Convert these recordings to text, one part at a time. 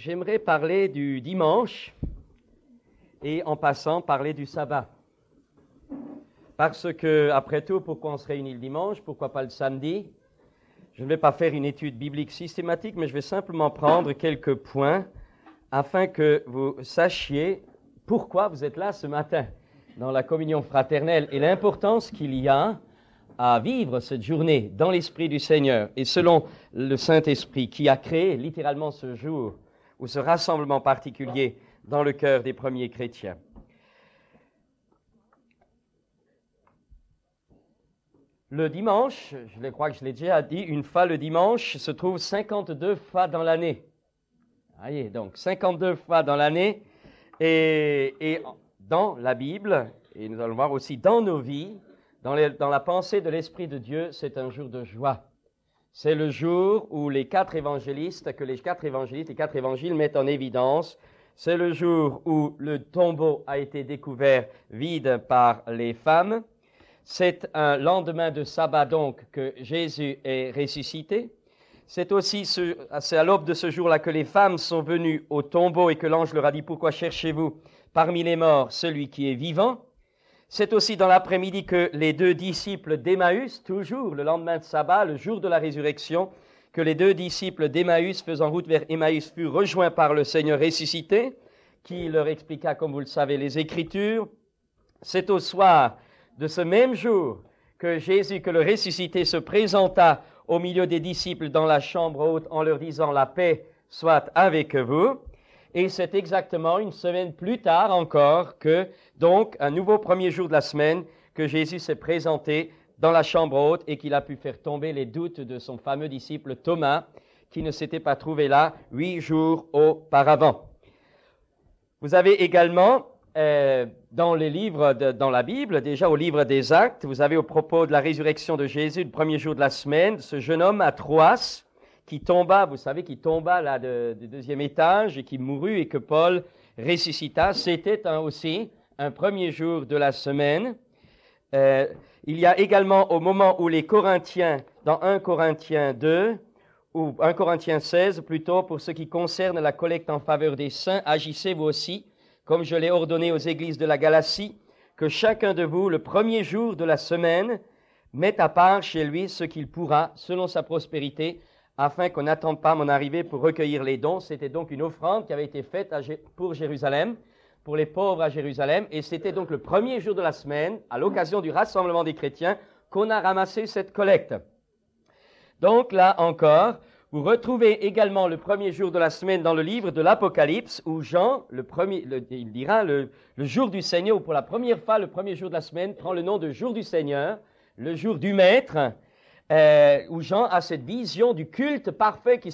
j'aimerais parler du dimanche et en passant parler du sabbat. Parce que, après tout, pourquoi on se réunit le dimanche? Pourquoi pas le samedi? Je ne vais pas faire une étude biblique systématique, mais je vais simplement prendre quelques points afin que vous sachiez pourquoi vous êtes là ce matin dans la communion fraternelle et l'importance qu'il y a à vivre cette journée dans l'Esprit du Seigneur et selon le Saint-Esprit qui a créé littéralement ce jour ou ce rassemblement particulier dans le cœur des premiers chrétiens. Le dimanche, je crois que je l'ai déjà dit, une fois le dimanche se trouve 52 fois dans l'année. Voyez, donc 52 fois dans l'année et dans la Bible, et nous allons voir aussi dans nos vies, dans la pensée de l'Esprit de Dieu, c'est un jour de joie. C'est le jour où les quatre évangiles mettent en évidence. C'est le jour où le tombeau a été découvert vide par les femmes. C'est un lendemain de sabbat donc que Jésus est ressuscité. C'est aussi c'est à l'aube de ce jour-là que les femmes sont venues au tombeau et que l'ange leur a dit « Pourquoi cherchez-vous parmi les morts celui qui est vivant ?» C'est aussi dans l'après-midi que les deux disciples d'Emmaüs, toujours le lendemain de sabbat, le jour de la résurrection, que les deux disciples d'Emmaüs faisant route vers Emmaüs furent rejoints par le Seigneur ressuscité, qui leur expliqua, comme vous le savez, les Écritures. C'est au soir de ce même jour que Jésus, que le ressuscité, se présenta au milieu des disciples dans la chambre haute en leur disant « La paix soit avec vous ». Et c'est exactement une semaine plus tard encore que, donc, un nouveau premier jour de la semaine, que Jésus s'est présenté dans la chambre haute et qu'il a pu faire tomber les doutes de son fameux disciple Thomas, qui ne s'était pas trouvé là 8 jours auparavant. Vous avez également, dans les livres, dans la Bible, déjà au livre des Actes, vous avez au propos de la résurrection de Jésus, le premier jour de la semaine, ce jeune homme à Troas, qui tomba, vous savez, qui tomba là du deuxième étage et qui mourut et que Paul ressuscita. C'était aussi un premier jour de la semaine. Il y a également au moment où les Corinthiens, dans 1 Corinthiens 2, ou 1 Corinthiens 16 plutôt, pour ce qui concerne la collecte en faveur des saints, agissez vous aussi, comme je l'ai ordonné aux églises de la Galatie, que chacun de vous, le premier jour de la semaine, mette à part chez lui ce qu'il pourra, selon sa prospérité, afin qu'on n'attende pas mon arrivée pour recueillir les dons. C'était donc une offrande qui avait été faite pour Jérusalem, pour les pauvres à Jérusalem, et c'était donc le premier jour de la semaine, à l'occasion du rassemblement des chrétiens, qu'on a ramassé cette collecte. Donc là encore, vous retrouvez également le premier jour de la semaine dans le livre de l'Apocalypse, où Jean, il dira le jour du Seigneur, ou pour la première fois, le premier jour de la semaine, prend le nom de jour du Seigneur, le jour du Maître, où Jean a cette vision du culte parfait qui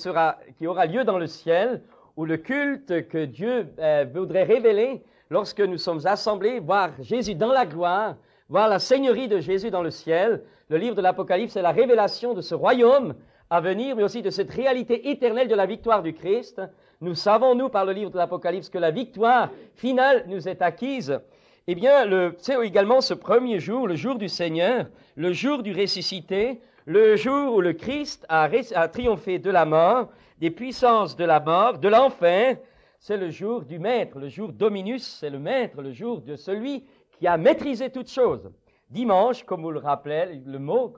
aura lieu dans le ciel, ou le culte que Dieu voudrait révéler lorsque nous sommes assemblés, voir Jésus dans la gloire, voir la seigneurie de Jésus dans le ciel. Le livre de l'Apocalypse, c'est la révélation de ce royaume à venir, mais aussi de cette réalité éternelle de la victoire du Christ. Nous savons, nous, par le livre de l'Apocalypse, que la victoire finale nous est acquise. Eh bien, c'est également ce premier jour, le jour du Seigneur, le jour du ressuscité, le jour où le Christ a triomphé de la mort, des puissances de la mort, de l'enfer. C'est le jour du Maître, le jour Dominus, c'est le Maître, le jour de celui qui a maîtrisé toutes choses. Dimanche, comme vous le rappelez le mot,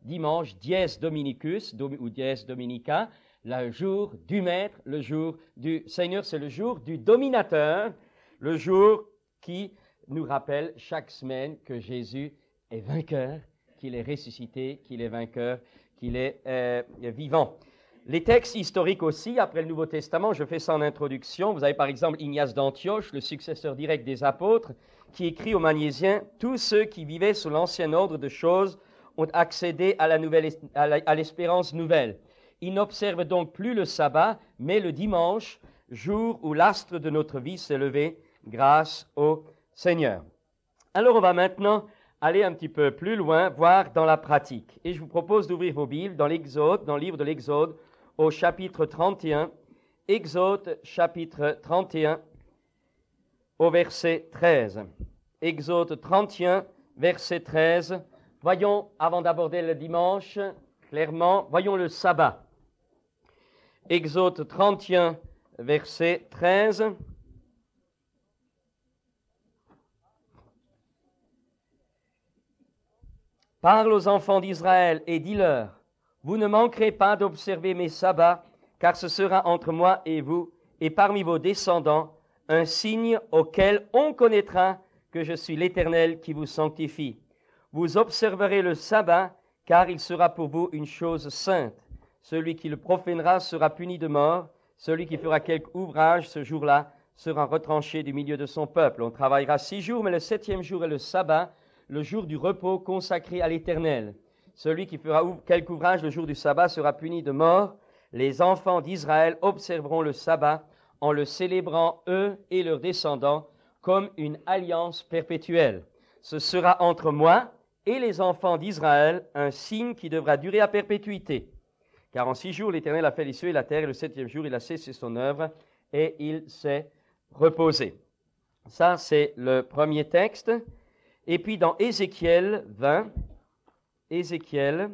dimanche, dies Dominicus, ou dies Dominica, le jour du Maître, le jour du Seigneur, c'est le jour du dominateur, le jour qui nous rappelle chaque semaine que Jésus est vainqueur, qu'il est ressuscité, qu'il est vainqueur, qu'il est vivant. Les textes historiques aussi, après le Nouveau Testament, je fais ça en introduction. Vous avez par exemple Ignace d'Antioche, le successeur direct des apôtres, qui écrit aux Magnésiens « Tous ceux qui vivaient sous l'ancien ordre de choses ont accédé à l'espérance nouvelle. Ils n'observent donc plus le sabbat, mais le dimanche, jour où l'astre de notre vie s'est levé, grâce au Seigneur. » Alors on va maintenant aller un petit peu plus loin, voir dans la pratique. Et je vous propose d'ouvrir vos Bibles dans l'Exode, dans le livre de l'Exode, au chapitre 31. Exode, chapitre 31, au verset 13. Exode 31, verset 13. Voyons, avant d'aborder le dimanche, clairement, voyons le sabbat. Exode 31, verset 13. Parle aux enfants d'Israël et dis-leur, vous ne manquerez pas d'observer mes sabbats, car ce sera entre moi et vous, et parmi vos descendants, un signe auquel on connaîtra que je suis l'Éternel qui vous sanctifie. Vous observerez le sabbat, car il sera pour vous une chose sainte. Celui qui le profanera sera puni de mort. Celui qui fera quelque ouvrage ce jour-là sera retranché du milieu de son peuple. On travaillera 6 jours, mais le 7e jour est le sabbat, le jour du repos consacré à l'Éternel. Celui qui fera quelque ouvrage le jour du sabbat sera puni de mort. Les enfants d'Israël observeront le sabbat en le célébrant, eux et leurs descendants, comme une alliance perpétuelle. Ce sera entre moi et les enfants d'Israël un signe qui devra durer à perpétuité. Car en 6 jours, l'Éternel a fait les cieux et la terre, et le 7e jour, il a cessé son œuvre, et il s'est reposé. Ça, c'est le premier texte. Et puis dans Ézéchiel 20, Ézéchiel,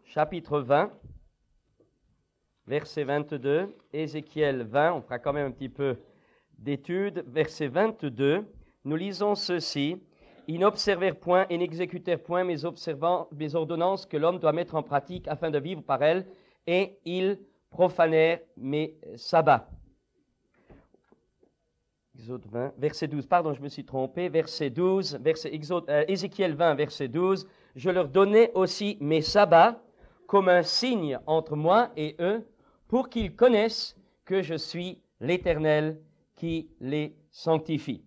chapitre 20, verset 22, Ézéchiel 20, on fera quand même un petit peu d'études, verset 22, nous lisons ceci, « Ils n'observèrent point et n'exécutèrent point mes ordonnances que l'homme doit mettre en pratique afin de vivre par elles, et ils profanèrent mes sabbats. » Exode 20, verset 12, pardon, je me suis trompé, verset 12, Ézéchiel 20, verset 12, « Je leur donnais aussi mes sabbats comme un signe entre moi et eux, pour qu'ils connaissent que je suis l'Éternel qui les sanctifie. »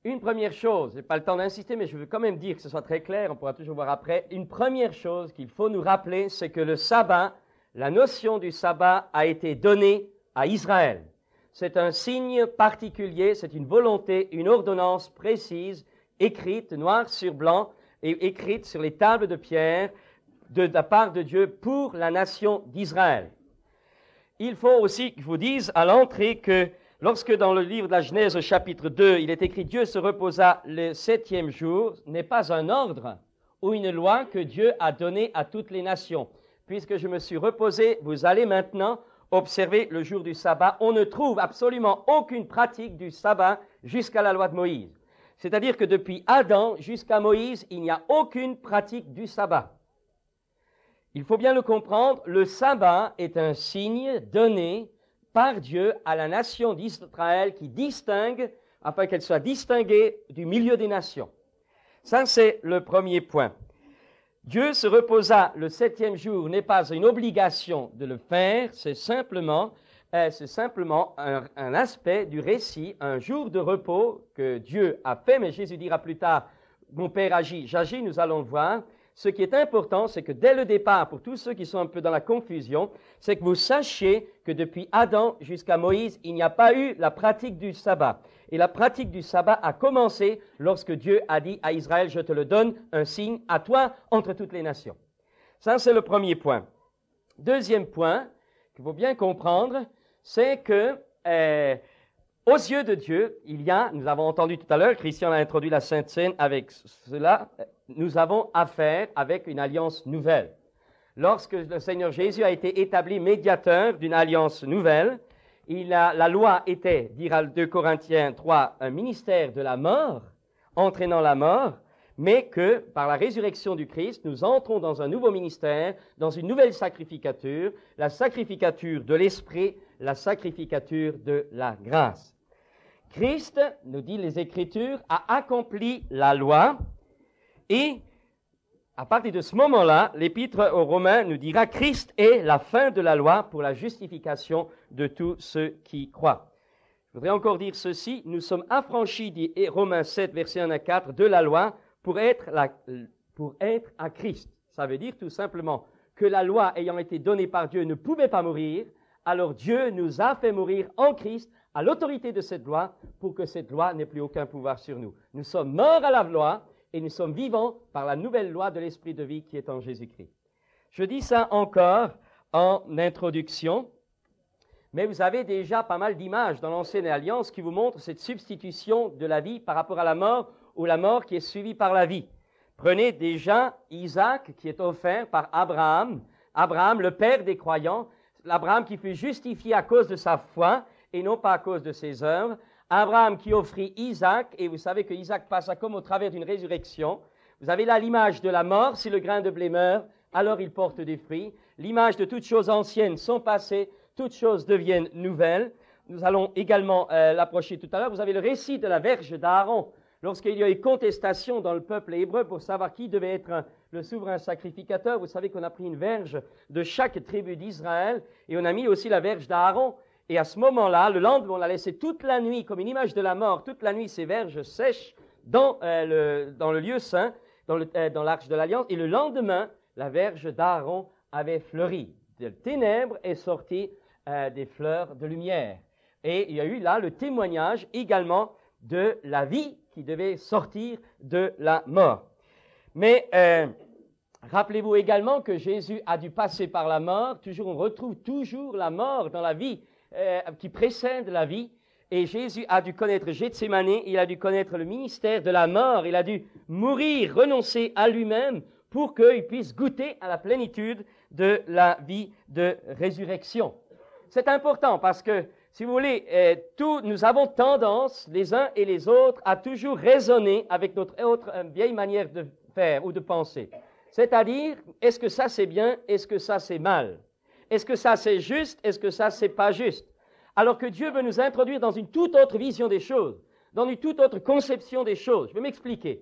Une première chose, je n'ai pas le temps d'insister, mais je veux quand même dire que ce soit très clair, on pourra toujours voir après. Une première chose qu'il faut nous rappeler, c'est que le sabbat, la notion du sabbat a été donnée à Israël. C'est un signe particulier, c'est une volonté, une ordonnance précise, écrite noir sur blanc et écrite sur les tables de pierre de la part de Dieu pour la nation d'Israël. Il faut aussi que je vous dise à l'entrée que lorsque dans le livre de la Genèse, chapitre 2, il est écrit « Dieu se reposa le 7e jour », n'est pas un ordre ou une loi que Dieu a donnée à toutes les nations. Puisque je me suis reposé, vous allez maintenant observer le jour du sabbat. On ne trouve absolument aucune pratique du sabbat jusqu'à la loi de Moïse. C'est-à-dire que depuis Adam jusqu'à Moïse, il n'y a aucune pratique du sabbat. Il faut bien le comprendre, le sabbat est un signe donné par Dieu à la nation d'Israël qui distingue, afin qu'elle soit distinguée du milieu des nations. Ça, c'est le premier point. Dieu se reposa le 7e jour n'est pas une obligation de le faire, c'est simplement un aspect du récit, un jour de repos que Dieu a fait, mais Jésus dira plus tard, mon Père agit, j'agis, nous allons le voir. Ce qui est important, c'est que dès le départ, pour tous ceux qui sont un peu dans la confusion, c'est que vous sachiez que depuis Adam jusqu'à Moïse, il n'y a pas eu la pratique du sabbat. Et la pratique du sabbat a commencé lorsque Dieu a dit à Israël, je te le donne, un signe à toi entre toutes les nations. Ça, c'est le premier point. Deuxième point, qu'il faut bien comprendre, c'est que aux yeux de Dieu, nous avons entendu tout à l'heure, Christian a introduit la Sainte Seine avec cela, nous avons affaire avec une alliance nouvelle. Lorsque le Seigneur Jésus a été établi médiateur d'une alliance nouvelle, la loi était, dira 2 Corinthiens 3, un ministère de la mort, entraînant la mort, mais que par la résurrection du Christ, nous entrons dans un nouveau ministère, dans une nouvelle sacrificature, la sacrificature de l'Esprit, la sacrificature de la grâce. Christ, nous dit les Écritures, a accompli la loi et à partir de ce moment-là, l'Épître aux Romains nous dira Christ est la fin de la loi pour la justification de tous ceux qui croient. Je voudrais encore dire ceci, nous sommes affranchis, dit Romains 7, versets 1 à 4, de la loi pour être à Christ. Ça veut dire tout simplement que la loi ayant été donnée par Dieu ne pouvait pas mourir, alors Dieu nous a fait mourir en Christ à l'autorité de cette loi pour que cette loi n'ait plus aucun pouvoir sur nous. Nous sommes morts à la loi et nous sommes vivants par la nouvelle loi de l'Esprit de vie qui est en Jésus-Christ. Je dis ça encore en introduction, mais vous avez déjà pas mal d'images dans l'Ancienne Alliance qui vous montrent cette substitution de la vie par rapport à la mort ou la mort qui est suivie par la vie. Prenez déjà Isaac qui est offert par Abraham Abraham, le père des croyants, l'Abraham qui fut justifié à cause de sa foi et non pas à cause de ses œuvres. Abraham qui offrit Isaac, et vous savez que Isaac passa comme au travers d'une résurrection. Vous avez là l'image de la mort, si le grain de blé meurt, alors il porte des fruits. L'image de toutes choses anciennes sont passées, toutes choses deviennent nouvelles. Nous allons également l'approcher tout à l'heure. Vous avez le récit de la verge d'Aaron, lorsqu'il y a eu contestation dans le peuple hébreu pour savoir qui devait être le souverain sacrificateur. Vous savez qu'on a pris une verge de chaque tribu d'Israël et on a mis aussi la verge d'Aaron. Et à ce moment-là, le lendemain, on l'a laissé toute la nuit, comme une image de la mort, toute la nuit, ces verges sèches dans le lieu saint, dans l'arche de l'Alliance. Et le lendemain, la verge d'Aaron avait fleuri. De ténèbres est sorti des fleurs de lumière. Et il y a eu là le témoignage également de la vie qui devait sortir de la mort. Mais rappelez-vous également que Jésus a dû passer par la mort. On retrouve toujours la mort dans la vie qui précède la vie. Et Jésus a dû connaître Gethsémane, il a dû connaître le ministère de la mort, il a dû mourir, renoncer à lui-même pour qu'il puisse goûter à la plénitude de la vie de résurrection. C'est important parce que, si vous voulez, nous avons tendance, les uns et les autres, à toujours raisonner avec notre autre vieille manière de faire ou de penser. C'est-à-dire, est-ce que ça c'est bien, est-ce que ça c'est mal? Est-ce que ça c'est juste, est-ce que ça c'est pas juste? Alors que Dieu veut nous introduire dans une toute autre vision des choses, dans une toute autre conception des choses. Je vais m'expliquer.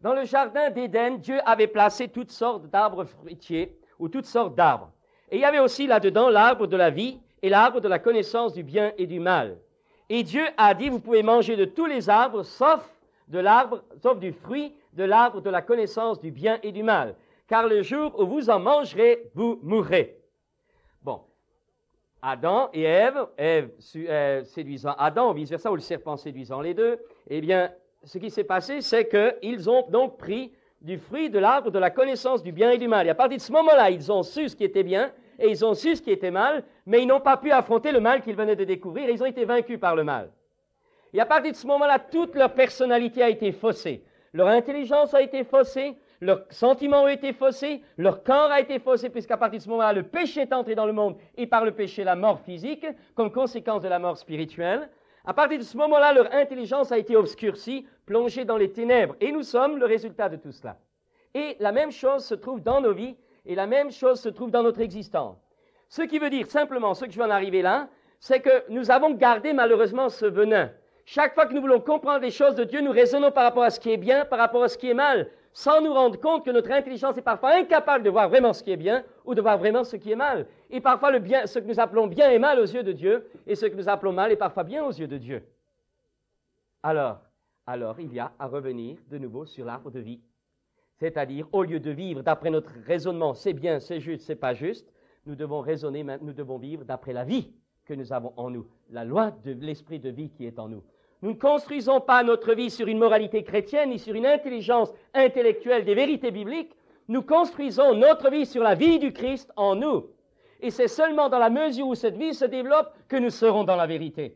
Dans le jardin d'Éden, Dieu avait placé toutes sortes d'arbres fruitiers ou toutes sortes d'arbres. Et il y avait aussi là-dedans l'arbre de la vie et l'arbre de la connaissance du bien et du mal. Et Dieu a dit, vous pouvez manger de tous les arbres, sauf du fruit de l'arbre de la connaissance du bien et du mal. Car le jour où vous en mangerez, vous mourrez. Bon. Adam et Ève séduisant Adam, ou vice-versa, ou le serpent séduisant les deux, eh bien, ce qui s'est passé, c'est qu'ils ont donc pris du fruit de l'arbre de la connaissance du bien et du mal. Et à partir de ce moment-là, ils ont su ce qui était bien et ils ont su ce qui était mal, mais ils n'ont pas pu affronter le mal qu'ils venaient de découvrir et ils ont été vaincus par le mal. Et à partir de ce moment-là, toute leur personnalité a été faussée. Leur intelligence a été faussée, leurs sentiments ont été faussés, leur corps a été faussé, puisqu'à partir de ce moment-là, le péché est entré dans le monde et par le péché, la mort physique, comme conséquence de la mort spirituelle. À partir de ce moment-là, leur intelligence a été obscurcie, plongée dans les ténèbres. Et nous sommes le résultat de tout cela. Et la même chose se trouve dans nos vies et la même chose se trouve dans notre existence. Ce qui veut dire simplement, ce que je vais en arriver là, c'est que nous avons gardé malheureusement ce venin. Chaque fois que nous voulons comprendre les choses de Dieu, nous raisonnons par rapport à ce qui est bien, par rapport à ce qui est mal, sans nous rendre compte que notre intelligence est parfois incapable de voir vraiment ce qui est bien ou de voir vraiment ce qui est mal. Et parfois, ce que nous appelons bien est mal aux yeux de Dieu, et ce que nous appelons mal est parfois bien aux yeux de Dieu. Alors, il y a à revenir de nouveau sur l'arbre de vie. C'est-à-dire, au lieu de vivre d'après notre raisonnement, c'est bien, c'est juste, c'est pas juste, nous devons raisonner, nous devons vivre d'après la vie que nous avons en nous, la loi de l'esprit de vie qui est en nous. Nous ne construisons pas notre vie sur une moralité chrétienne ni sur une intelligence intellectuelle des vérités bibliques. Nous construisons notre vie sur la vie du Christ en nous. Et c'est seulement dans la mesure où cette vie se développe que nous serons dans la vérité.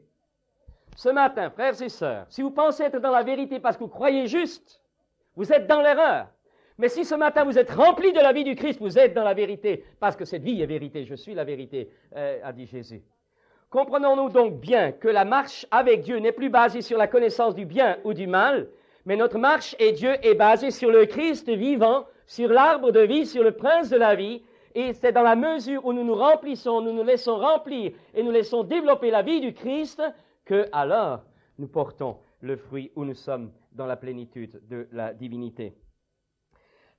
Ce matin, frères et sœurs, si vous pensez être dans la vérité parce que vous croyez juste, vous êtes dans l'erreur. Mais si ce matin vous êtes rempli de la vie du Christ, vous êtes dans la vérité, parce que cette vie est vérité. Je suis la vérité, a dit Jésus. Comprenons-nous donc bien que la marche avec Dieu n'est plus basée sur la connaissance du bien ou du mal, mais notre marche et Dieu est basée sur le Christ vivant, sur l'arbre de vie, sur le prince de la vie, et c'est dans la mesure où nous nous remplissons, nous nous laissons remplir et nous laissons développer la vie du Christ, que alors nous portons le fruit où nous sommes dans la plénitude de la divinité.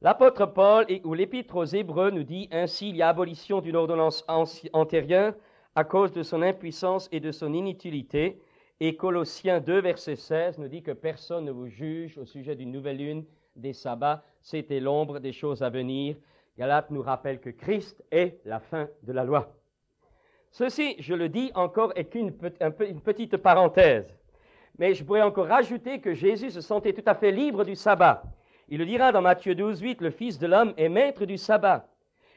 L'apôtre Paul, ou l'épître aux Hébreux, nous dit ainsi, il y a abolition d'une ordonnance antérieure, à cause de son impuissance et de son inutilité. Et Colossiens 2, verset 16, nous dit que personne ne vous juge au sujet d'une nouvelle lune, des sabbats, c'était l'ombre des choses à venir. Galates nous rappelle que Christ est la fin de la loi. Ceci, je le dis encore, est une petite parenthèse. Mais je pourrais encore rajouter que Jésus se sentait tout à fait libre du sabbat. Il le dira dans Matthieu 12, 8, le Fils de l'homme est maître du sabbat.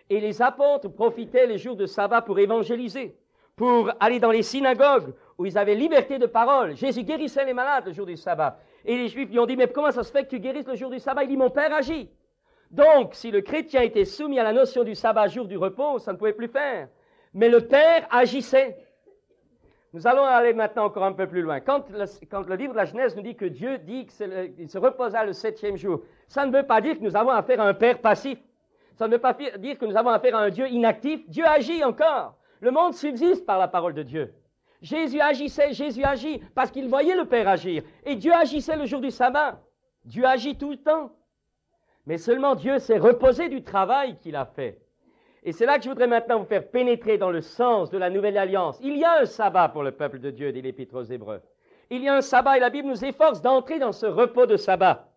Et les apôtres profitaient les jours de sabbat pour évangéliser, pour aller dans les synagogues où ils avaient liberté de parole. Jésus guérissait les malades le jour du sabbat. Et les Juifs lui ont dit, mais comment ça se fait que tu guérisses le jour du sabbat? Il dit, mon Père agit. Donc, si le chrétien était soumis à la notion du sabbat, jour du repos, ça ne pouvait plus faire. Mais le Père agissait. Nous allons aller maintenant encore un peu plus loin. Quand le livre de la Genèse nous dit que Dieu dit qu'il se reposa le 7e jour, ça ne veut pas dire que nous avons affaire à un Père passif. Ça ne veut pas dire que nous avons affaire à un Dieu inactif. Dieu agit encore. Le monde subsiste par la parole de Dieu. Jésus agissait, Jésus agit, parce qu'il voyait le Père agir. Et Dieu agissait le jour du sabbat. Dieu agit tout le temps. Mais seulement Dieu s'est reposé du travail qu'il a fait. Et c'est là que je voudrais maintenant vous faire pénétrer dans le sens de la nouvelle alliance. Il y a un sabbat pour le peuple de Dieu, dit l'Épître aux Hébreux. Il y a un sabbat et la Bible nous efforce d'entrer dans ce repos de sabbat.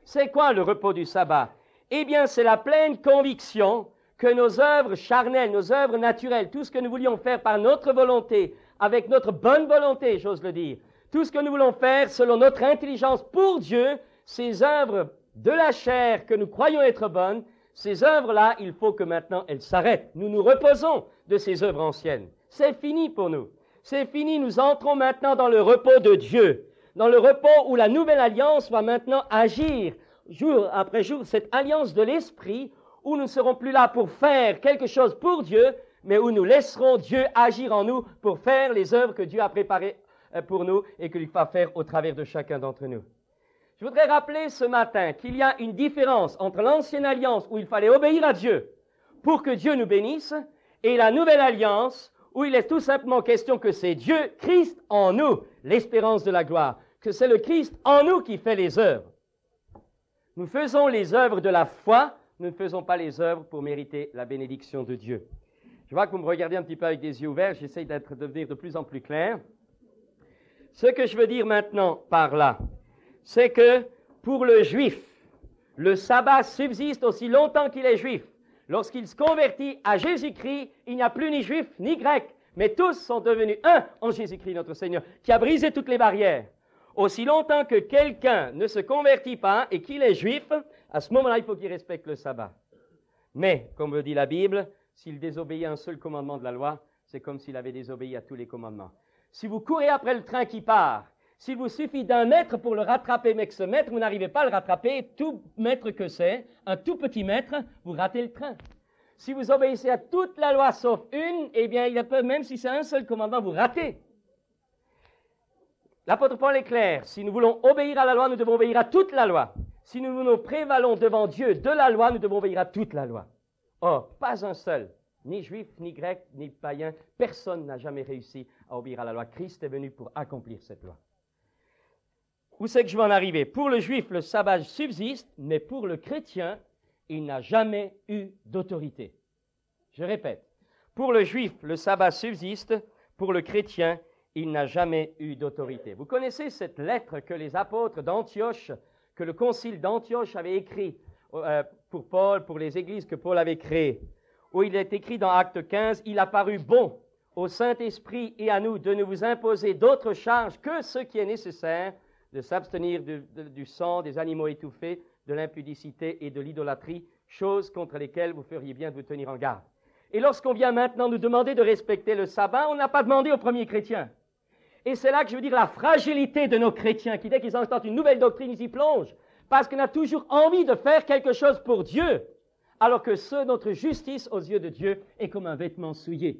C'est quoi le repos du sabbat? Eh bien, c'est la pleine conviction que nos œuvres charnelles, nos œuvres naturelles, tout ce que nous voulions faire par notre volonté, avec notre bonne volonté, j'ose le dire, tout ce que nous voulons faire selon notre intelligence pour Dieu, ces œuvres de la chair que nous croyons être bonnes, ces œuvres-là, il faut que maintenant elles s'arrêtent. Nous nous reposons de ces œuvres anciennes. C'est fini pour nous. C'est fini. Nous entrons maintenant dans le repos de Dieu. Dans le repos où la nouvelle alliance va maintenant agir jour après jour. Cette alliance de l'esprit où nous ne serons plus là pour faire quelque chose pour Dieu, mais où nous laisserons Dieu agir en nous pour faire les œuvres que Dieu a préparées pour nous et qu'il va faire au travers de chacun d'entre nous. Je voudrais rappeler ce matin qu'il y a une différence entre l'ancienne alliance où il fallait obéir à Dieu pour que Dieu nous bénisse et la nouvelle alliance où il est tout simplement question que c'est Dieu, Christ en nous, l'espérance de la gloire, que c'est le Christ en nous qui fait les œuvres. Nous faisons les œuvres de la foi, nous ne faisons pas les œuvres pour mériter la bénédiction de Dieu. Je vois que vous me regardez un petit peu avec des yeux ouverts, j'essaie de devenir de plus en plus clair. Ce que je veux dire maintenant par là, c'est que pour le juif, le sabbat subsiste aussi longtemps qu'il est juif. Lorsqu'il se convertit à Jésus-Christ, il n'y a plus ni juif ni grec, mais tous sont devenus un en Jésus-Christ notre Seigneur, qui a brisé toutes les barrières. Aussi longtemps que quelqu'un ne se convertit pas et qu'il est juif, à ce moment-là, il faut qu'il respecte le sabbat. Mais, comme le dit la Bible, s'il désobéit à un seul commandement de la loi, c'est comme s'il avait désobéi à tous les commandements. Si vous courez après le train qui part, s'il vous suffit d'un mètre pour le rattraper, mais que ce mètre, vous n'arrivez pas à le rattraper, tout mètre que c'est, un tout petit mètre, vous ratez le train. Si vous obéissez à toute la loi sauf une, eh bien, même si c'est un seul commandement, vous ratez. L'apôtre Paul est clair, si nous voulons obéir à la loi, nous devons obéir à toute la loi. Si nous nous prévalons devant Dieu de la loi, nous devons obéir à toute la loi. Or, pas un seul, ni juif, ni grec, ni païen, personne n'a jamais réussi à obéir à la loi. Christ est venu pour accomplir cette loi. Où c'est que je vais en arriver? Pour le juif, le sabbat subsiste, mais pour le chrétien, il n'a jamais eu d'autorité. Je répète, pour le juif, le sabbat subsiste, pour le chrétien, il n'a jamais eu d'autorité. Vous connaissez cette lettre que les apôtres d'Antioche, que le concile d'Antioche avait écrit pour Paul, pour les églises que Paul avait créées, où il est écrit dans Acte 15, « Il a paru bon au Saint-Esprit et à nous de ne vous imposer d'autres charges que ce qui est nécessaire, de s'abstenir du sang des animaux étouffés, de l'impudicité et de l'idolâtrie, choses contre lesquelles vous feriez bien de vous tenir en garde. » Et lorsqu'on vient maintenant nous demander de respecter le sabbat, on n'a pas demandé aux premiers chrétiens. Et c'est là que je veux dire la fragilité de nos chrétiens, qui dès qu'ils entendent une nouvelle doctrine, ils y plongent, parce qu'on a toujours envie de faire quelque chose pour Dieu, alors que notre justice aux yeux de Dieu est comme un vêtement souillé.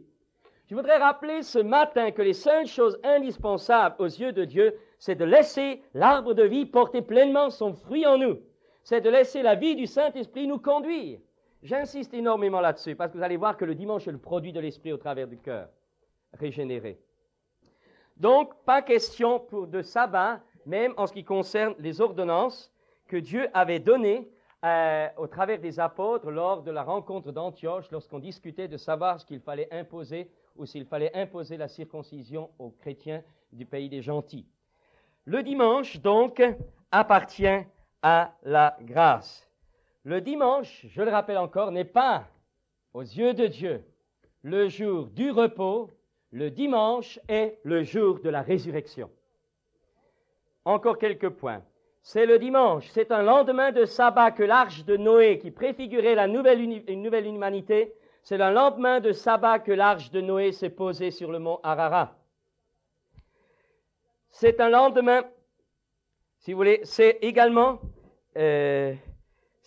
Je voudrais rappeler ce matin que les seules choses indispensables aux yeux de Dieu, c'est de laisser l'arbre de vie porter pleinement son fruit en nous. C'est de laisser la vie du Saint-Esprit nous conduire. J'insiste énormément là-dessus, parce que vous allez voir que le dimanche est le produit de l'Esprit au travers du cœur, régénéré. Donc, pas question de sabbat, même en ce qui concerne les ordonnances que Dieu avait données au travers des apôtres lors de la rencontre d'Antioche, lorsqu'on discutait de savoir ce qu'il fallait imposer ou s'il fallait imposer la circoncision aux chrétiens du pays des gentils. Le dimanche, donc, appartient à la grâce. Le dimanche, je le rappelle encore, n'est pas, aux yeux de Dieu, le jour du repos. Le dimanche est le jour de la résurrection. Encore quelques points. C'est le dimanche, c'est un lendemain de sabbat que l'arche de Noé, qui préfigurait une nouvelle humanité, c'est un lendemain de sabbat que l'arche de Noé s'est posée sur le mont Ararat. C'est un lendemain, si vous voulez, c'est également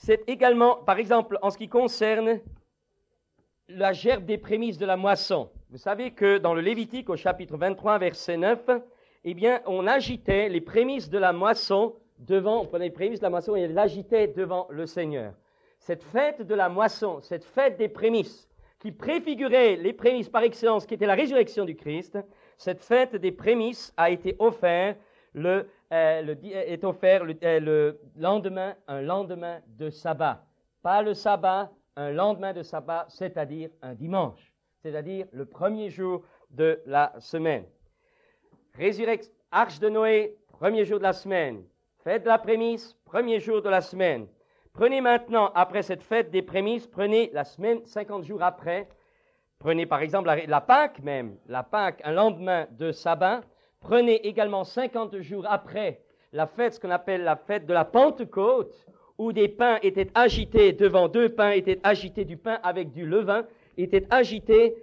c'est également, par exemple, en ce qui concerne la gerbe des prémices de la moisson. Vous savez que dans le Lévitique, au chapitre 23, verset 9, eh bien, on agitait les prémices de la moisson devant, on prenait les prémices de la moisson et on l'agitait devant le Seigneur. Cette fête de la moisson, cette fête des prémices, qui préfigurait les prémices par excellence, qui était la résurrection du Christ, cette fête des prémices a été offerte le lendemain, un lendemain de sabbat. Pas le sabbat, un lendemain de sabbat, c'est-à-dire un dimanche, c'est-à-dire le premier jour de la semaine. Arche de Noé, premier jour de la semaine. Fête de la prémisse, premier jour de la semaine. Prenez maintenant, après cette fête des prémices, prenez la semaine 50 jours après. Prenez par exemple la Pâque même, la Pâque, un lendemain de sabbat. Prenez également 50 jours après la fête, ce qu'on appelle la fête de la Pentecôte, où des pains étaient agités devant deux pains, étaient agités du pain avec du levain, étaient agités,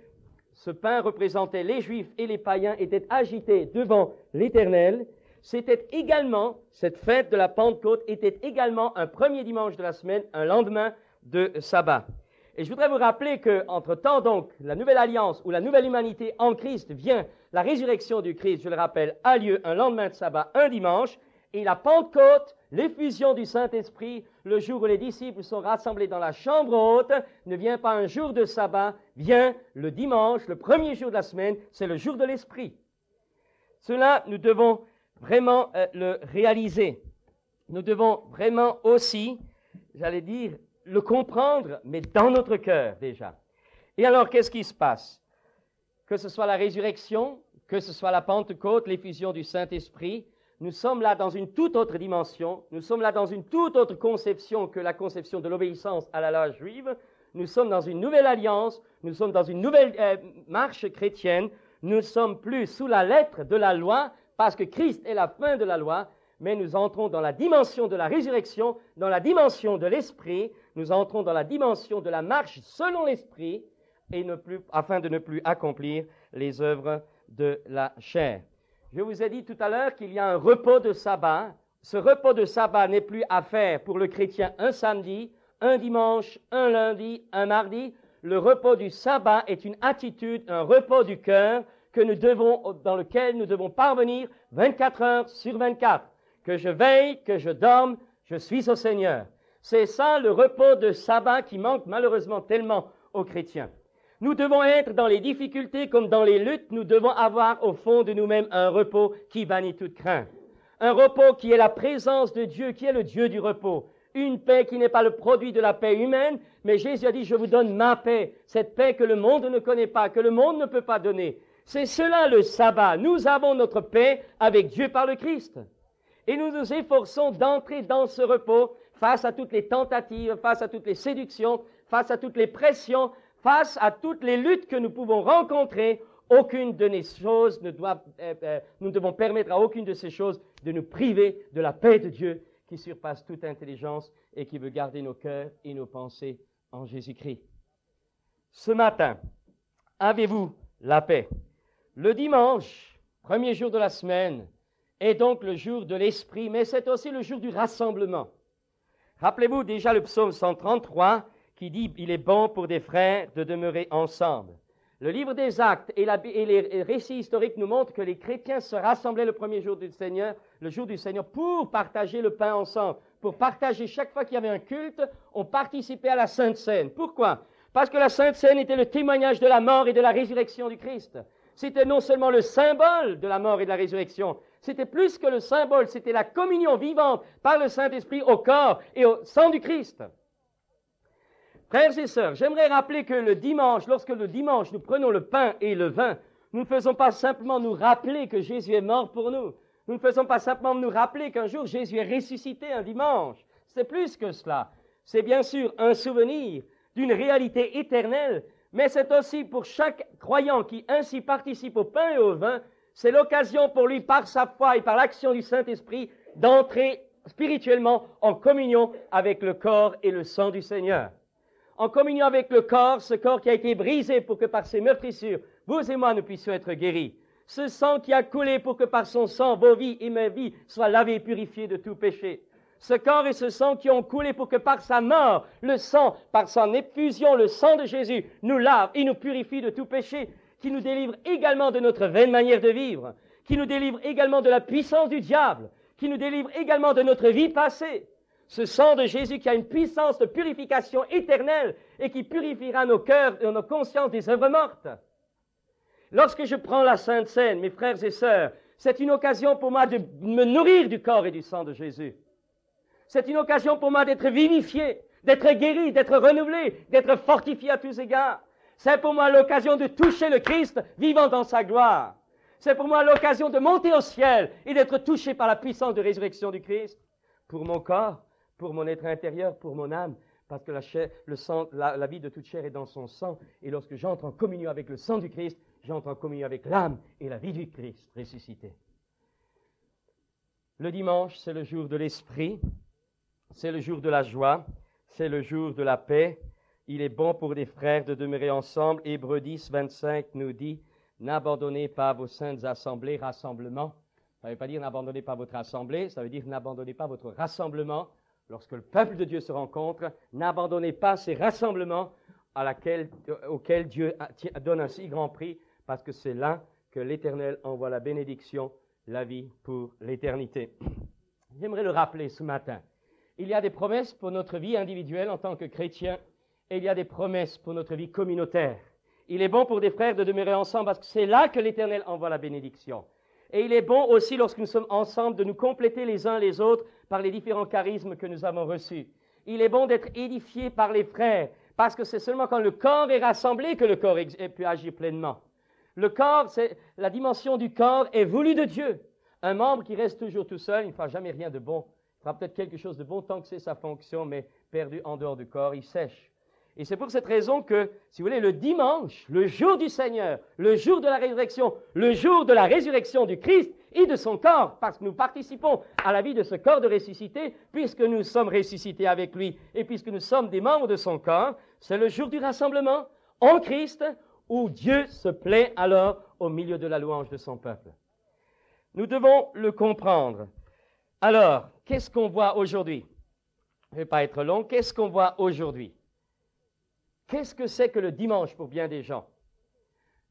ce pain représentait les Juifs et les païens, étaient agités devant l'Éternel. C'était également, cette fête de la Pentecôte était également un premier dimanche de la semaine, un lendemain de sabbat. Et je voudrais vous rappeler qu'entre-temps, donc, la nouvelle alliance ou la nouvelle humanité en Christ vient, la résurrection du Christ, je le rappelle, a lieu un lendemain de sabbat, un dimanche, et la Pentecôte, l'effusion du Saint-Esprit, le jour où les disciples sont rassemblés dans la chambre haute, ne vient pas un jour de sabbat, vient le dimanche, le premier jour de la semaine, c'est le jour de l'Esprit. Cela, nous devons vraiment le réaliser. Nous devons vraiment aussi, j'allais dire, le comprendre, mais dans notre cœur déjà. Et alors, qu'est-ce qui se passe? Que ce soit la résurrection, que ce soit la Pentecôte, l'effusion du Saint-Esprit, nous sommes là dans une toute autre dimension, nous sommes là dans une toute autre conception que la conception de l'obéissance à la loi juive, nous sommes dans une nouvelle alliance, nous sommes dans une nouvelle marche chrétienne, nous ne sommes plus sous la lettre de la loi, parce que Christ est la fin de la loi, mais nous entrons dans la dimension de la résurrection, dans la dimension de l'esprit, nous entrons dans la dimension de la marche selon l'esprit, et afin de ne plus accomplir les œuvres de la chair. Je vous ai dit tout à l'heure qu'il y a un repos de sabbat. Ce repos de sabbat n'est plus à faire pour le chrétien un samedi, un dimanche, un lundi, un mardi. Le repos du sabbat est une attitude, un repos du cœur dans lequel nous devons parvenir 24 heures sur 24. Que je veille, que je dorme, je suis au Seigneur. C'est ça le repos de sabbat qui manque malheureusement tellement aux chrétiens. Nous devons être dans les difficultés comme dans les luttes, nous devons avoir au fond de nous-mêmes un repos qui bannit toute crainte. Un repos qui est la présence de Dieu, qui est le Dieu du repos. Une paix qui n'est pas le produit de la paix humaine, mais Jésus a dit, je vous donne ma paix, cette paix que le monde ne connaît pas, que le monde ne peut pas donner. C'est cela le sabbat. Nous avons notre paix avec Dieu par le Christ. Et nous nous efforçons d'entrer dans ce repos face à toutes les tentatives, face à toutes les séductions, face à toutes les pressions, face à toutes les luttes que nous pouvons rencontrer. Aucune de ces choses nous ne devons permettre à aucune de ces choses de nous priver de la paix de Dieu qui surpasse toute intelligence et qui veut garder nos cœurs et nos pensées en Jésus-Christ. Ce matin, avez-vous la paix? Le dimanche, premier jour de la semaine, est donc le jour de l'esprit, mais c'est aussi le jour du rassemblement. Rappelez-vous déjà le psaume 133 qui dit « Il est bon pour des frères de demeurer ensemble ». Le livre des Actes et les récits historiques nous montrent que les chrétiens se rassemblaient le premier jour du Seigneur, le jour du Seigneur, pour partager le pain ensemble, pour partager chaque fois qu'il y avait un culte, on participait à la Sainte Seine. Pourquoi? Parce que la Sainte Seine était le témoignage de la mort et de la résurrection du Christ. C'était non seulement le symbole de la mort et de la résurrection, c'était plus que le symbole, c'était la communion vivante par le Saint-Esprit au corps et au sang du Christ. Frères et sœurs, j'aimerais rappeler que le dimanche, lorsque le dimanche nous prenons le pain et le vin, nous ne faisons pas simplement nous rappeler que Jésus est mort pour nous. Nous ne faisons pas simplement nous rappeler qu'un jour Jésus est ressuscité un dimanche. C'est plus que cela. C'est bien sûr un souvenir d'une réalité éternelle, mais c'est aussi pour chaque croyant qui ainsi participe au pain et au vin, c'est l'occasion pour lui, par sa foi et par l'action du Saint-Esprit, d'entrer spirituellement en communion avec le corps et le sang du Seigneur. En communion avec le corps, ce corps qui a été brisé pour que par ses meurtrissures, vous et moi, nous puissions être guéris. Ce sang qui a coulé pour que par son sang, vos vies et ma vie soient lavées et purifiées de tout péché. Ce corps et ce sang qui ont coulé pour que par sa mort, le sang, par son effusion, le sang de Jésus nous lave et nous purifie de tout péché, qui nous délivre également de notre vaine manière de vivre, qui nous délivre également de la puissance du diable, qui nous délivre également de notre vie passée. Ce sang de Jésus qui a une puissance de purification éternelle et qui purifiera nos cœurs et nos consciences des œuvres mortes. Lorsque je prends la Sainte Seine, mes frères et sœurs, c'est une occasion pour moi de me nourrir du corps et du sang de Jésus. C'est une occasion pour moi d'être vivifié, d'être guéri, d'être renouvelé, d'être fortifié à tous égards. C'est pour moi l'occasion de toucher le Christ vivant dans sa gloire. C'est pour moi l'occasion de monter au ciel et d'être touché par la puissance de résurrection du Christ. Pour mon corps, pour mon être intérieur, pour mon âme, parce que la chair, le sang, la vie de toute chair est dans son sang. Et lorsque j'entre en communion avec le sang du Christ, j'entre en communion avec l'âme et la vie du Christ ressuscité. Le dimanche, c'est le jour de l'esprit, c'est le jour de la joie, c'est le jour de la paix. Il est bon pour des frères de demeurer ensemble. Hébreux 10, 25 nous dit, n'abandonnez pas vos saintes assemblées, rassemblements. Ça ne veut pas dire n'abandonnez pas votre assemblée, ça veut dire n'abandonnez pas votre rassemblement. Lorsque le peuple de Dieu se rencontre, n'abandonnez pas ces rassemblements auxquels Dieu donne un si grand prix, parce que c'est là que l'Éternel envoie la bénédiction, la vie pour l'éternité. J'aimerais le rappeler ce matin. Il y a des promesses pour notre vie individuelle en tant que chrétien, et il y a des promesses pour notre vie communautaire. Il est bon pour des frères de demeurer ensemble, parce que c'est là que l'Éternel envoie la bénédiction. Et il est bon aussi, lorsque nous sommes ensemble, de nous compléter les uns les autres par les différents charismes que nous avons reçus. Il est bon d'être édifié par les frères, parce que c'est seulement quand le corps est rassemblé que le corps peut agir pleinement. Le corps, la dimension du corps est voulue de Dieu. Un membre qui reste toujours tout seul, il ne fera jamais rien de bon. Il fera peut-être quelque chose de bon tant que c'est sa fonction, mais perdu en dehors du corps, il sèche. Et c'est pour cette raison que, si vous voulez, le dimanche, le jour du Seigneur, le jour de la résurrection, le jour de la résurrection du Christ et de son corps, parce que nous participons à la vie de ce corps de ressuscité, puisque nous sommes ressuscités avec lui et puisque nous sommes des membres de son corps, c'est le jour du rassemblement en Christ où Dieu se plaît alors au milieu de la louange de son peuple. Nous devons le comprendre. Alors, qu'est-ce qu'on voit aujourd'hui? Je ne vais pas être long. Qu'est-ce qu'on voit aujourd'hui? Qu'est-ce que c'est que le dimanche pour bien des gens?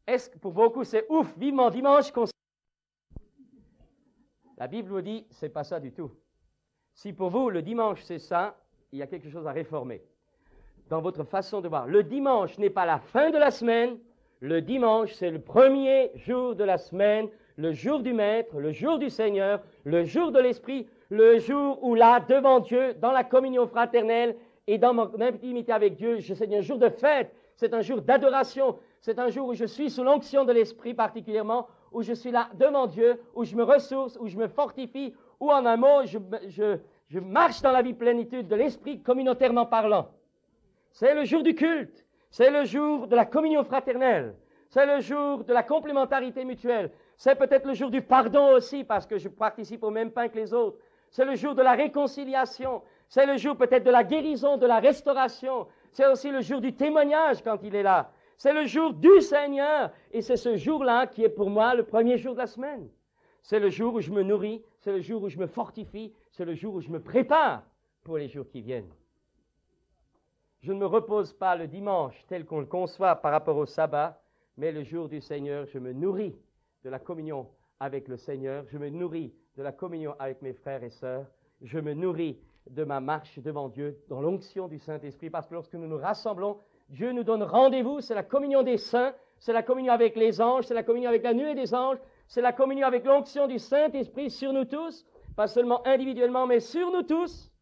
Est-ce que pour beaucoup c'est ouf, vivement dimanche qu'on... La Bible vous dit, c'est pas ça du tout. Si pour vous le dimanche c'est ça, il y a quelque chose à réformer dans votre façon de voir. Le dimanche n'est pas la fin de la semaine, le dimanche c'est le premier jour de la semaine, le jour du Maître, le jour du Seigneur, le jour de l'Esprit, le jour où là, devant Dieu, dans la communion fraternelle, et dans mon intimité avec Dieu, c'est un jour de fête, c'est un jour d'adoration, c'est un jour où je suis sous l'onction de l'Esprit particulièrement, où je suis là devant Dieu, où je me ressource, où je me fortifie, où en un mot, je marche dans la vie plénitude de l'Esprit communautairement parlant. C'est le jour du culte, c'est le jour de la communion fraternelle, c'est le jour de la complémentarité mutuelle, c'est peut-être le jour du pardon aussi, parce que je participe au même pain que les autres, c'est le jour de la réconciliation, c'est le jour peut-être de la guérison, de la restauration. C'est aussi le jour du témoignage quand il est là. C'est le jour du Seigneur. Et c'est ce jour-là qui est pour moi le premier jour de la semaine. C'est le jour où je me nourris, c'est le jour où je me fortifie, c'est le jour où je me prépare pour les jours qui viennent. Je ne me repose pas le dimanche tel qu'on le conçoit par rapport au sabbat, mais le jour du Seigneur, je me nourris de la communion avec le Seigneur, je me nourris de la communion avec mes frères et sœurs, je me nourris de ma marche devant Dieu dans l'onction du Saint-Esprit, parce que lorsque nous nous rassemblons, Dieu nous donne rendez-vous, c'est la communion des saints, c'est la communion avec les anges, c'est la communion avec la nuée des anges, c'est la communion avec l'onction du Saint-Esprit sur nous tous, pas seulement individuellement, mais sur nous tous.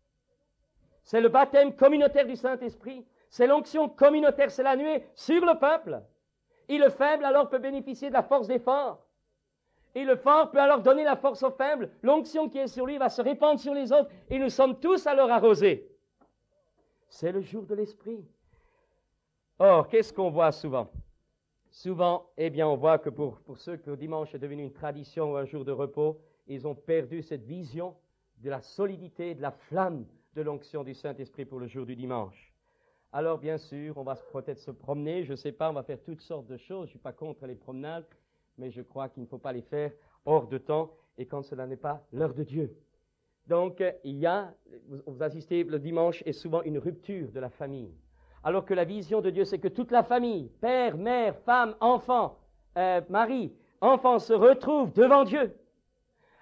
C'est le baptême communautaire du Saint-Esprit, c'est l'onction communautaire, c'est la nuée sur le peuple. Et le faible alors peut bénéficier de la force des forts. Et le fort peut alors donner la force au faible. L'onction qui est sur lui va se répandre sur les autres et nous sommes tous alors arrosés. C'est le jour de l'Esprit. Or, qu'est-ce qu'on voit souvent? Souvent, eh bien, on voit que pour ceux que le dimanche est devenu une tradition ou un jour de repos, ils ont perdu cette vision de la solidité, de la flamme de l'onction du Saint-Esprit pour le jour du dimanche. Alors, bien sûr, on va peut-être se promener, je ne sais pas, on va faire toutes sortes de choses. Je ne suis pas contre les promenades, mais je crois qu'il ne faut pas les faire hors de temps et quand cela n'est pas l'heure de Dieu. Donc, vous assistez, le dimanche est souvent une rupture de la famille. Alors que la vision de Dieu, c'est que toute la famille, père, mère, femme, enfant, mari, enfant, se retrouvent devant Dieu.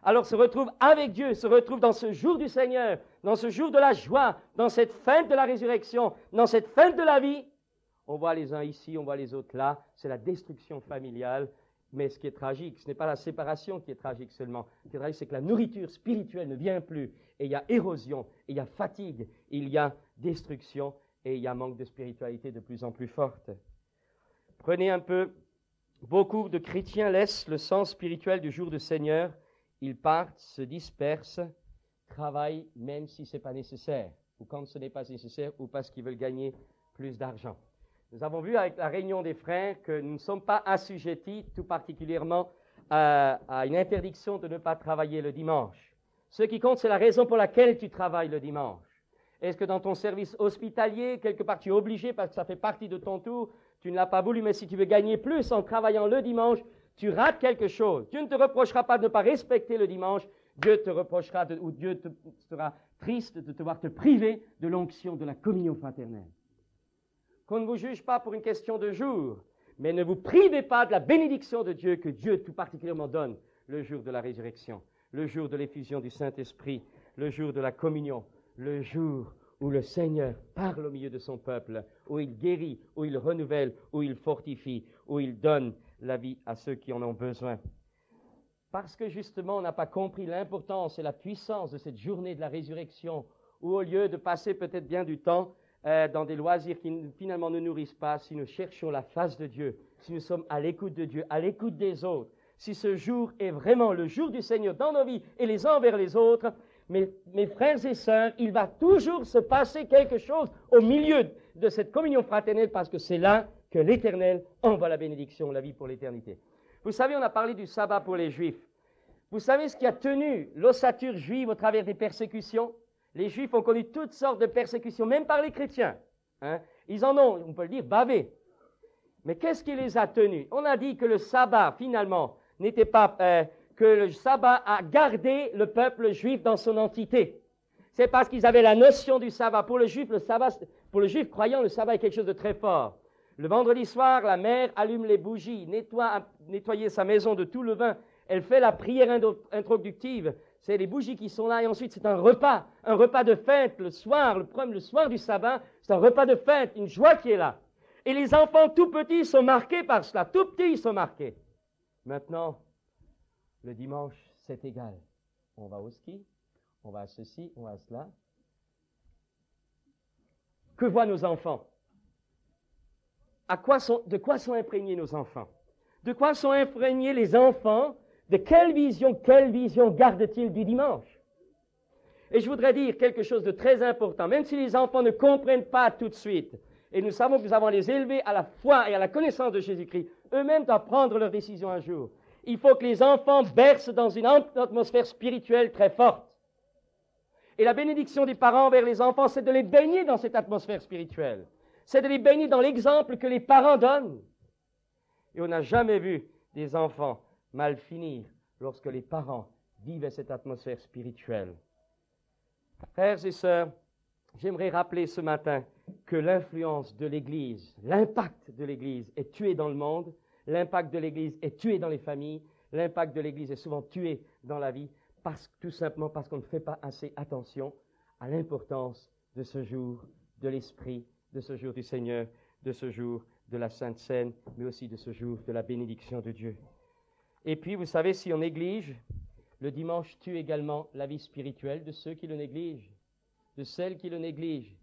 Alors se retrouvent avec Dieu, se retrouvent dans ce jour du Seigneur, dans ce jour de la joie, dans cette fête de la résurrection, dans cette fête de la vie. On voit les uns ici, on voit les autres là. C'est la destruction familiale. Mais ce qui est tragique, ce n'est pas la séparation qui est tragique seulement. Ce qui est tragique, c'est que la nourriture spirituelle ne vient plus. Et il y a érosion, et il y a fatigue, il y a destruction, et il y a manque de spiritualité de plus en plus forte. Prenez un peu, beaucoup de chrétiens laissent le sens spirituel du jour du Seigneur. Ils partent, se dispersent, travaillent même si ce n'est pas nécessaire, ou quand ce n'est pas nécessaire, ou parce qu'ils veulent gagner plus d'argent. Nous avons vu avec la réunion des frères que nous ne sommes pas assujettis tout particulièrement à une interdiction de ne pas travailler le dimanche. Ce qui compte, c'est la raison pour laquelle tu travailles le dimanche. Est-ce que dans ton service hospitalier, quelque part tu es obligé parce que ça fait partie de ton tour, tu ne l'as pas voulu, mais si tu veux gagner plus en travaillant le dimanche, tu rates quelque chose. Dieu ne te reprochera pas de ne pas respecter le dimanche, Dieu te reprochera ou Dieu sera triste de te voir te priver de l'onction de la communion fraternelle. Qu'on ne vous juge pas pour une question de jour, mais ne vous privez pas de la bénédiction de Dieu que Dieu tout particulièrement donne le jour de la résurrection, le jour de l'effusion du Saint-Esprit, le jour de la communion, le jour où le Seigneur parle au milieu de son peuple, où il guérit, où il renouvelle, où il fortifie, où il donne la vie à ceux qui en ont besoin. Parce que justement on n'a pas compris l'importance et la puissance de cette journée de la résurrection, où au lieu de passer peut-être bien du temps dans des loisirs qui finalement ne nourrissent pas, si nous cherchons la face de Dieu, si nous sommes à l'écoute de Dieu, à l'écoute des autres, si ce jour est vraiment le jour du Seigneur dans nos vies et les uns envers les autres, mes frères et sœurs, il va toujours se passer quelque chose au milieu de cette communion fraternelle parce que c'est là que l'Éternel envoie la bénédiction, la vie pour l'éternité. Vous savez, on a parlé du sabbat pour les Juifs. Vous savez ce qui a tenu l'ossature juive au travers des persécutions? Les Juifs ont connu toutes sortes de persécutions, même par les chrétiens. Ils en ont, on peut le dire, bavé. Mais qu'est-ce qui les a tenus? On a dit que le sabbat, finalement, n'était pas... que le sabbat a gardé le peuple juif dans son entité. C'est parce qu'ils avaient la notion du sabbat. Pour le juif croyant, le sabbat est quelque chose de très fort. Le vendredi soir, la mère allume les bougies, nettoyer sa maison de tout levain. Elle fait la prière introductive. C'est les bougies qui sont là et ensuite c'est un repas de fête le soir du sabbat. C'est un repas de fête, une joie qui est là. Et les enfants tout petits sont marqués par cela, tout petits sont marqués. Maintenant, le dimanche, c'est égal. On va au ski, on va à ceci, on va à cela. Que voient nos enfants? De quoi sont imprégnés nos enfants? De quoi sont imprégnés les enfants? De quelle vision gardent-ils du dimanche? Et je voudrais dire quelque chose de très important, même si les enfants ne comprennent pas tout de suite, et nous savons que nous avons à les élever à la foi et à la connaissance de Jésus-Christ, eux-mêmes doivent prendre leur décision un jour. Il faut que les enfants bercent dans une atmosphère spirituelle très forte. Et la bénédiction des parents envers les enfants, c'est de les baigner dans cette atmosphère spirituelle. C'est de les baigner dans l'exemple que les parents donnent. Et on n'a jamais vu des enfants mal finir lorsque les parents vivaient cette atmosphère spirituelle. Frères et sœurs, j'aimerais rappeler ce matin que l'influence de l'Église, l'impact de l'Église est tué dans le monde, l'impact de l'Église est tué dans les familles, l'impact de l'Église est souvent tué dans la vie, tout simplement parce qu'on ne fait pas assez attention à l'importance de ce jour de l'Esprit, de ce jour du Seigneur, de ce jour de la Sainte Seine, mais aussi de ce jour de la bénédiction de Dieu. Et puis, vous savez, si on néglige, le dimanche tue également la vie spirituelle de ceux qui le négligent, de celles qui le négligent.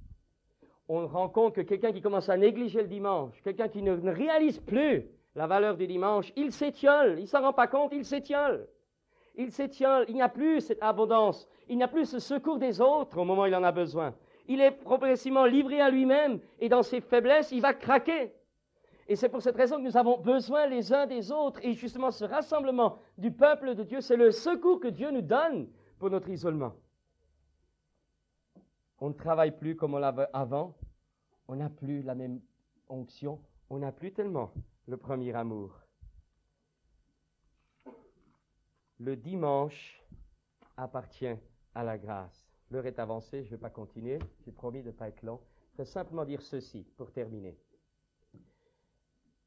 On rend compte que quelqu'un qui commence à négliger le dimanche, quelqu'un qui ne réalise plus la valeur du dimanche, il s'étiole, il ne s'en rend pas compte, il s'étiole. Il s'étiole, il n'y a plus cette abondance, il n'y a plus ce secours des autres au moment où il en a besoin. Il est progressivement livré à lui-même et dans ses faiblesses, il va craquer. Et c'est pour cette raison que nous avons besoin les uns des autres. Et justement, ce rassemblement du peuple de Dieu, c'est le secours que Dieu nous donne pour notre isolement. On ne travaille plus comme on l'avait avant. On n'a plus la même onction. On n'a plus tellement le premier amour. Le dimanche appartient à la grâce. L'heure est avancée, je ne vais pas continuer, j'ai promis de ne pas être long. Je vais simplement dire ceci pour terminer.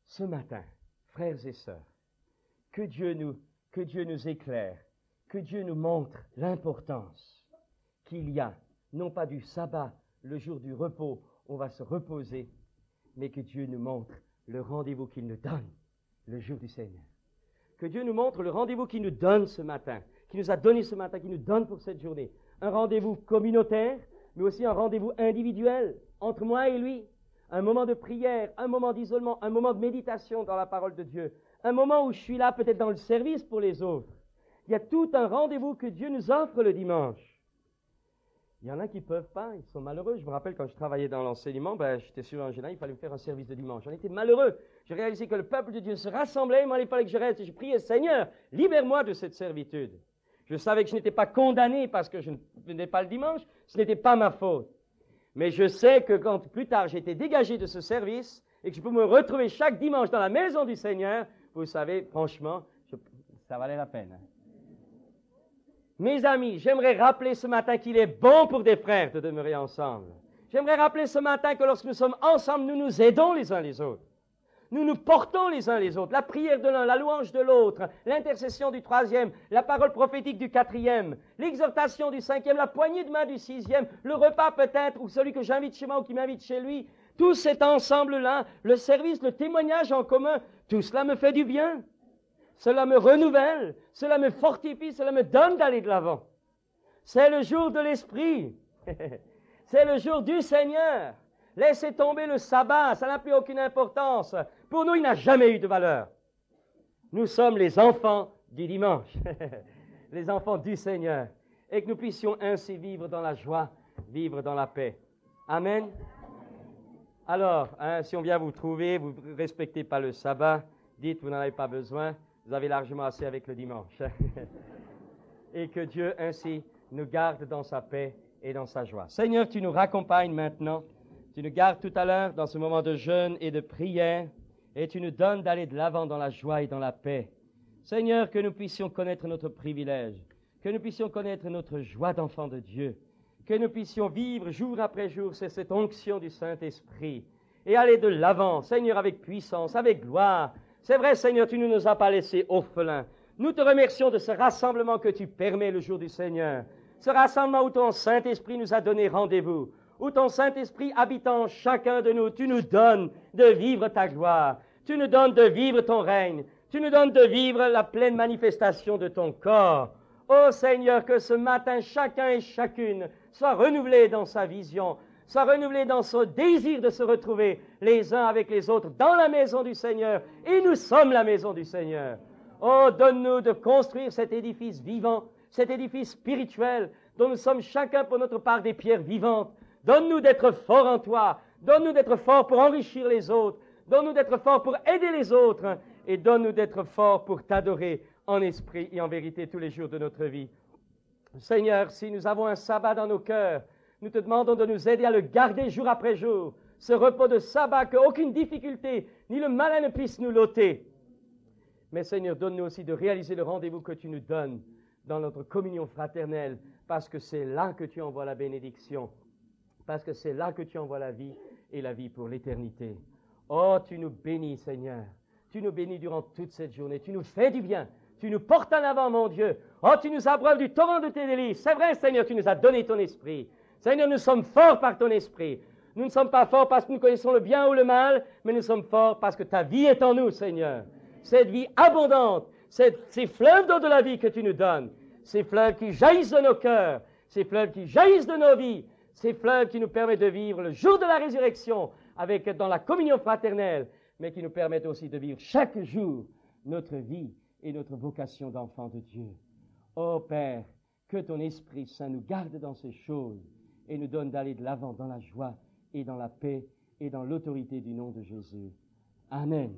Ce matin, frères et sœurs, que Dieu nous éclaire, que Dieu nous montre l'importance qu'il y a, non pas du sabbat, le jour du repos, on va se reposer, mais que Dieu nous montre le rendez-vous qu'il nous donne, le jour du Seigneur. Que Dieu nous montre le rendez-vous qu'il nous donne ce matin, qu'il nous a donné ce matin, qu'il nous donne pour cette journée. Un rendez-vous communautaire, mais aussi un rendez-vous individuel entre moi et lui. Un moment de prière, un moment d'isolement, un moment de méditation dans la parole de Dieu. Un moment où je suis là peut-être dans le service pour les autres. Il y a tout un rendez-vous que Dieu nous offre le dimanche. Il y en a qui ne peuvent pas, ils sont malheureux. Je me rappelle quand je travaillais dans l'enseignement, j'étais sur un général, il fallait me faire un service de dimanche. J'en étais malheureux. J'ai réalisé que le peuple de Dieu se rassemblait, moi il fallait que je reste. Et je priais, Seigneur, libère-moi de cette servitude. Je savais que je n'étais pas condamné parce que je ne venais pas le dimanche, ce n'était pas ma faute. Mais je sais que quand plus tard j'ai été dégagé de ce service et que je peux me retrouver chaque dimanche dans la maison du Seigneur, vous savez, franchement, ça valait la peine. Mes amis, j'aimerais rappeler ce matin qu'il est bon pour des frères de demeurer ensemble. J'aimerais rappeler ce matin que lorsque nous sommes ensemble, nous nous aidons les uns les autres. Nous nous portons les uns les autres. La prière de l'un, la louange de l'autre, l'intercession du troisième, la parole prophétique du quatrième, l'exhortation du cinquième, la poignée de main du sixième, le repas peut-être, ou celui que j'invite chez moi ou qui m'invite chez lui. Tout cet ensemble-là, le service, le témoignage en commun, tout cela me fait du bien. Cela me renouvelle, cela me fortifie, cela me donne d'aller de l'avant. C'est le jour de l'Esprit. C'est le jour du Seigneur. Laissez tomber le sabbat, ça n'a plus aucune importance. Pour nous, il n'a jamais eu de valeur. Nous sommes les enfants du dimanche, les enfants du Seigneur, et que nous puissions ainsi vivre dans la joie, vivre dans la paix. Amen. Alors, si on vient vous trouver, vous ne respectez pas le sabbat, dites vous n'en avez pas besoin, vous avez largement assez avec le dimanche. Et que Dieu ainsi nous garde dans sa paix et dans sa joie. Seigneur, tu nous raccompagnes maintenant. Tu nous gardes tout à l'heure dans ce moment de jeûne et de prière, et tu nous donnes d'aller de l'avant dans la joie et dans la paix. Seigneur, que nous puissions connaître notre privilège, que nous puissions connaître notre joie d'enfant de Dieu, que nous puissions vivre jour après jour, c'est cette onction du Saint-Esprit, et aller de l'avant, Seigneur, avec puissance, avec gloire. C'est vrai, Seigneur, tu ne nous as pas laissés orphelins. Nous te remercions de ce rassemblement que tu permets le jour du Seigneur, ce rassemblement où ton Saint-Esprit nous a donné rendez-vous, où ton Saint-Esprit habitant chacun de nous, tu nous donnes de vivre ta gloire, tu nous donnes de vivre ton règne, tu nous donnes de vivre la pleine manifestation de ton corps. Ô Seigneur, que ce matin, chacun et chacune soit renouvelé dans sa vision, soit renouvelé dans son désir de se retrouver les uns avec les autres dans la maison du Seigneur, et nous sommes la maison du Seigneur. Oh, donne-nous de construire cet édifice vivant, cet édifice spirituel, dont nous sommes chacun pour notre part des pierres vivantes. Donne-nous d'être forts en toi, donne-nous d'être forts pour enrichir les autres, donne-nous d'être forts pour aider les autres, et donne-nous d'être forts pour t'adorer en esprit et en vérité tous les jours de notre vie. Seigneur, si nous avons un sabbat dans nos cœurs, nous te demandons de nous aider à le garder jour après jour, ce repos de sabbat qu'aucune difficulté ni le malin ne puisse nous l'ôter. Mais Seigneur, donne-nous aussi de réaliser le rendez-vous que tu nous donnes dans notre communion fraternelle, parce que c'est là que tu envoies la bénédiction, parce que c'est là que tu envoies la vie et la vie pour l'éternité. Oh, tu nous bénis, Seigneur. Tu nous bénis durant toute cette journée. Tu nous fais du bien. Tu nous portes en avant, mon Dieu. Oh, tu nous abreuves du torrent de tes délices. C'est vrai, Seigneur, tu nous as donné ton esprit. Seigneur, nous sommes forts par ton esprit. Nous ne sommes pas forts parce que nous connaissons le bien ou le mal, mais nous sommes forts parce que ta vie est en nous, Seigneur. Cette vie abondante, ces fleuves d'eau de la vie que tu nous donnes, ces fleuves qui jaillissent de nos cœurs, ces fleuves qui jaillissent de nos vies, ces fleuves qui nous permettent de vivre le jour de la résurrection dans la communion fraternelle, mais qui nous permettent aussi de vivre chaque jour notre vie et notre vocation d'enfant de Dieu. Ô Père, que ton Esprit Saint nous garde dans ces choses et nous donne d'aller de l'avant dans la joie et dans la paix et dans l'autorité du nom de Jésus. Amen.